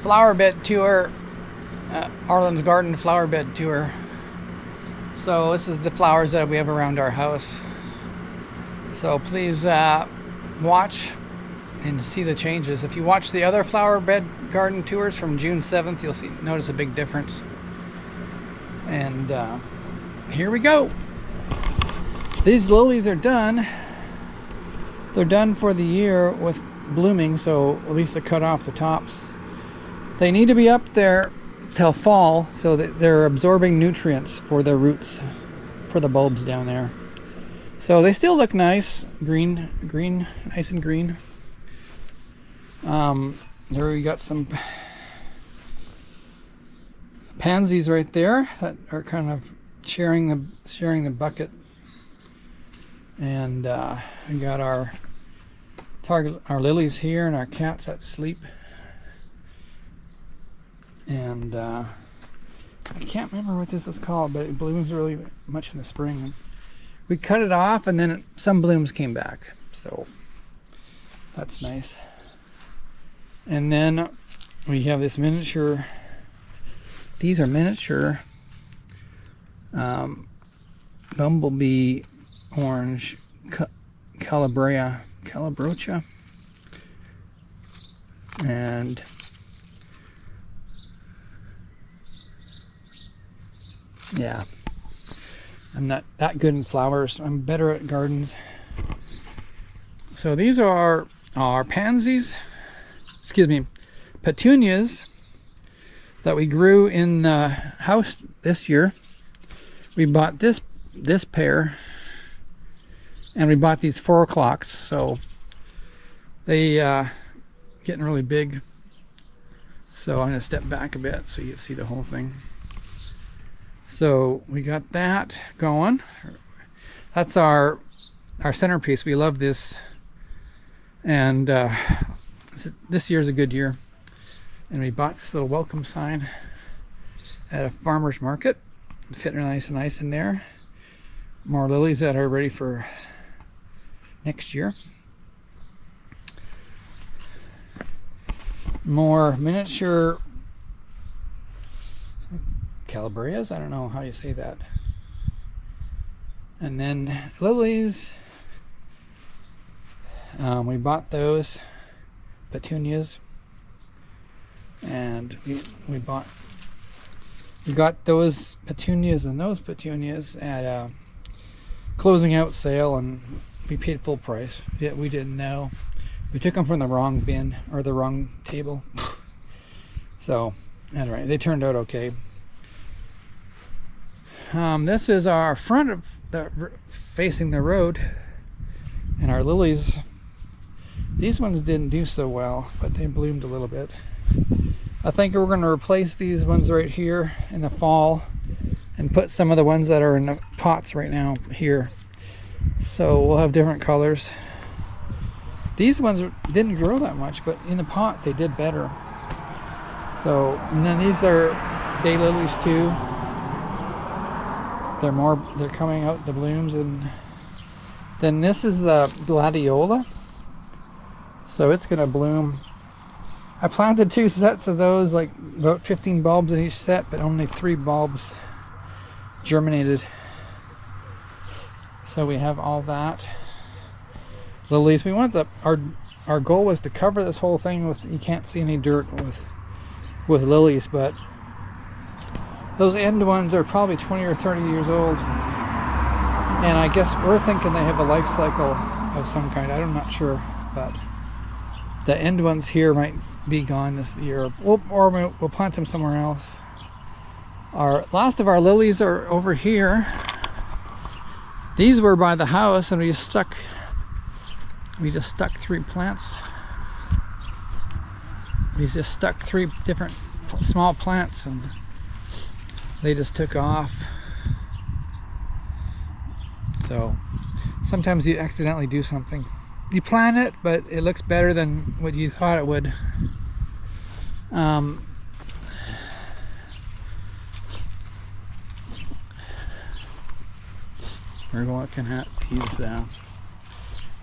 flower bed tour, Arlen's Garden flower bed tour. So this is the flowers that we have around our house. So please watch and see the changes. If you watch the other flower bed garden tours from June 7th, you'll notice a big difference. And here we go. These lilies are done. They're done for the year with blooming, so at least they cut off the tops. They need to be up there till fall so that they're absorbing nutrients for their roots, for the bulbs down there. So they still look nice, green, nice and green. There we got some pansies right there that are kind of sharing the bucket, and we got our lilies here and our cats that sleep. And I can't remember what this is called, but it blooms really much in the spring. We cut it off and then some blooms came back, so that's nice. And then we have this miniature, these are miniature bumblebee orange calabrocha, and yeah, I'm not that good in flowers. I'm better at gardens. So these are our pansies, petunias that we grew in the house this year. We bought this pair, and we bought these 4 o'clocks, so they getting really big. So I'm gonna step back a bit so you can see the whole thing. So we got that going. That's our centerpiece. We love this, and this year's a good year. And we bought this little welcome sign at a farmer's market. It fit nice and nice in there. More lilies that are ready for next year. More miniature calabrias, I don't know how you say that. And then lilies, we bought those petunias, and we got those petunias and those petunias at a closing out sale, and we paid full price. We didn't know. We took them from the wrong bin or the wrong table. So anyway, they turned out okay. This is our front of facing the road, and our lilies. These ones didn't do so well, but they bloomed a little bit. I think we're going to replace these ones right here in the fall and put some of the ones that are in the pots right now here. So we'll have different colors. These ones didn't grow that much, but in the pot they did better. So, and then these are daylilies too. They're coming out the blooms. And then this is a gladiola, so it's gonna bloom. I planted 2 sets of those, like about 15 bulbs in each set, but only 3 bulbs germinated. So we have all that. Lilies. We want our goal was to cover this whole thing with, you can't see any dirt with lilies, but those end ones are probably 20 or 30 years old, and I guess we're thinking they have a life cycle of some kind. I'm not sure, but the end ones here might be gone this year, or we'll plant them somewhere else. Our last of our lilies are over here. These were by the house, and we just stuck 3 plants. We just stuck 3 different small plants, and they just took off. So sometimes you accidentally do something. You plan it, but it looks better than what you thought it would. We're looking at these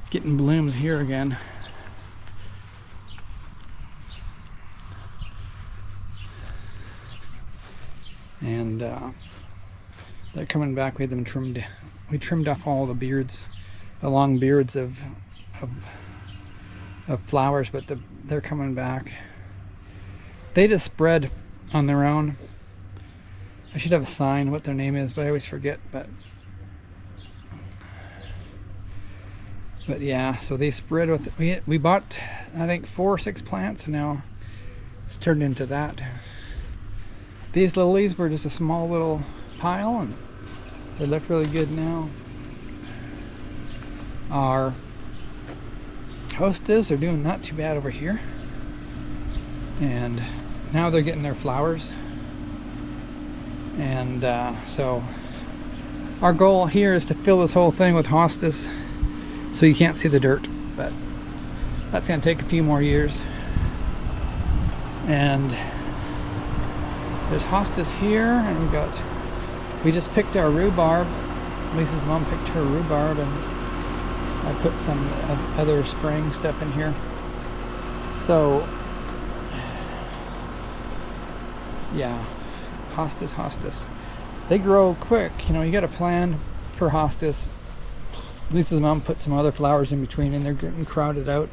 getting blooms here again. and they're coming back. We had them trimmed. We trimmed off all the beards, the long beards of flowers, but they're coming back. They just spread on their own. I should have a sign what their name is, but I always forget. But yeah, so they spread with. We bought, I think, 4 or 6 plants, and now it's turned into that. These lilies were just a small little pile, and they look really good now. Our hostas are doing not too bad over here, and now they're getting their flowers. And so our goal here is to fill this whole thing with hostas so you can't see the dirt, but that's going to take a few more years. And there's hostas here, and we just picked our rhubarb. Lisa's mom picked her rhubarb, and I put some other spraying stuff in here. So yeah, hostas. They grow quick. You know, you got to plan for hostas. Lisa's mom put some other flowers in between, and they're getting crowded out.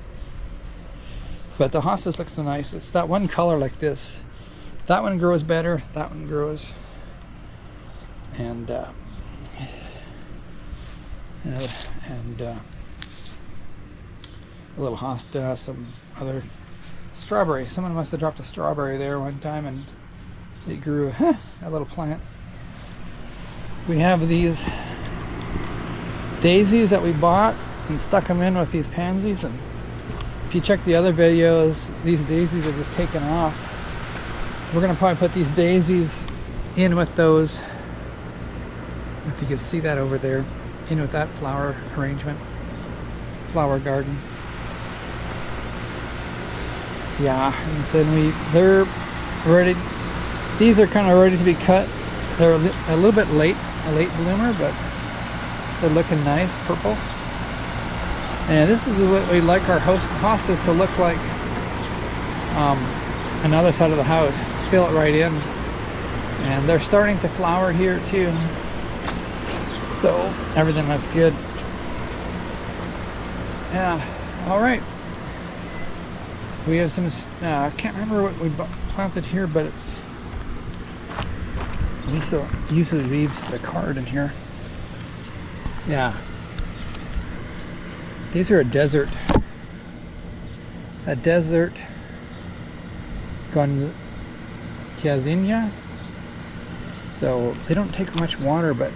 But the hostas look so nice. It's that one color like this. That one grows better. That one grows. And a little hosta, some other strawberry. Someone must have dropped a strawberry there one time, and it grew a little plant. We have these daisies that we bought and stuck them in with these pansies, and if you check the other videos, these daisies are just taken off. We're gonna probably put these daisies in with those, if you can see that over there, in with that flower arrangement, flower garden. Yeah, and then they're ready. These are kind of ready to be cut. They're a little bit late, a late bloomer, but they're looking nice, purple. And this is what we like our hostas to look like. Another side of the house, fill it right in. And they're starting to flower here too. So everything looks good. Yeah, all right. We have some, I can't remember what we planted here, but it's, Lisa usually leaves the card in here. Yeah. These are a desert Gonzinia. So they don't take much water, but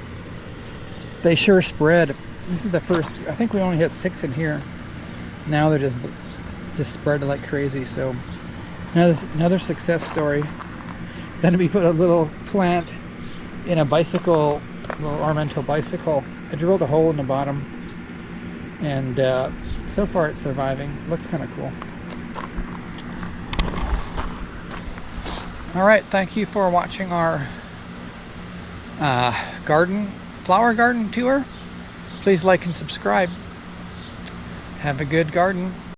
they sure spread. This is the first, I think we only had 6 in here. Now they're just spread like crazy. So another success story. Then we put a little plant in a bicycle, little ornamental bicycle. I drilled a hole in the bottom, and so far it's surviving. Looks kind of cool. All right, thank you for watching our flower garden tour. Please like and subscribe. Have a good garden.